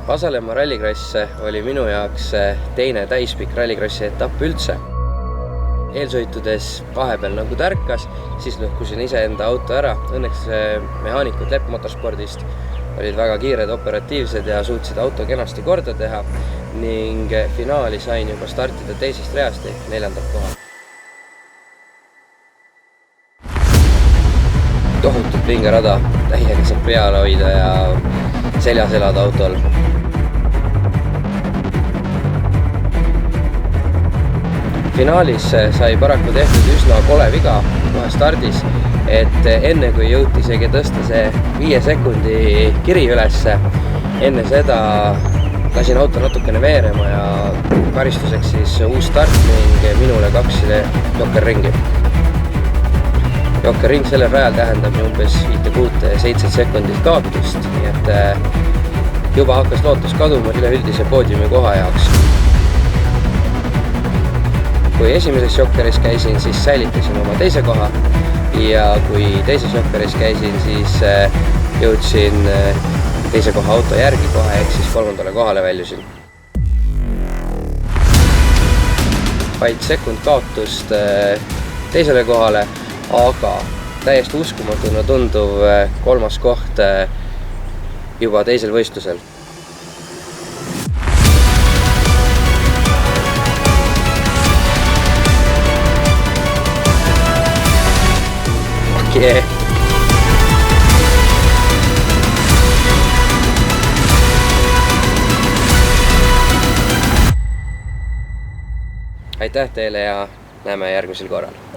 Pasalemma rallikross oli minu jaoks teine täispikk rallikrossi etapp üldse. Eelsõitudes vahepeal nagu tärkas, siis lõhkusin iseenda auto ära. Õnneks mehaanikud Lepp Motorspordist olid väga kiired, operatiivsed ja suutsid auto kenasti korda teha ning finaali sain juba startida teisest reast ehk 4. kohal. Tohutult vingerada, täiega saab peale hoida ja seljas elada autol. Finaalis sai paraku tehtud üsna kole viga kohe stardis, et enne kui jõuti isegi tõsta see 5 sekundi kiri ülesse, enne seda lasin auto natukene veerema ja karistuseks siis uus start ning minule 2 jokkerringi. Jokkerring sellel rajal tähendab umbes 5-7 sekundit kaotust, nii et juba hakkas lootus kaduma üleüldise poodiumi koha jaoks. Kui esimeses jokkeris käisin, siis säilitasin oma teise koha ja kui teises jokkeris käisin, siis jõudsin teise koha auto järgi kohe ehk siis 3. kohale väljusin. Vaid sekund kaotust teisele kohale, aga täiesti uskumatuna tunduv 3. koht juba teisel võistlusel. Yeah. Aitäh teile ja näeme järgmisel korral!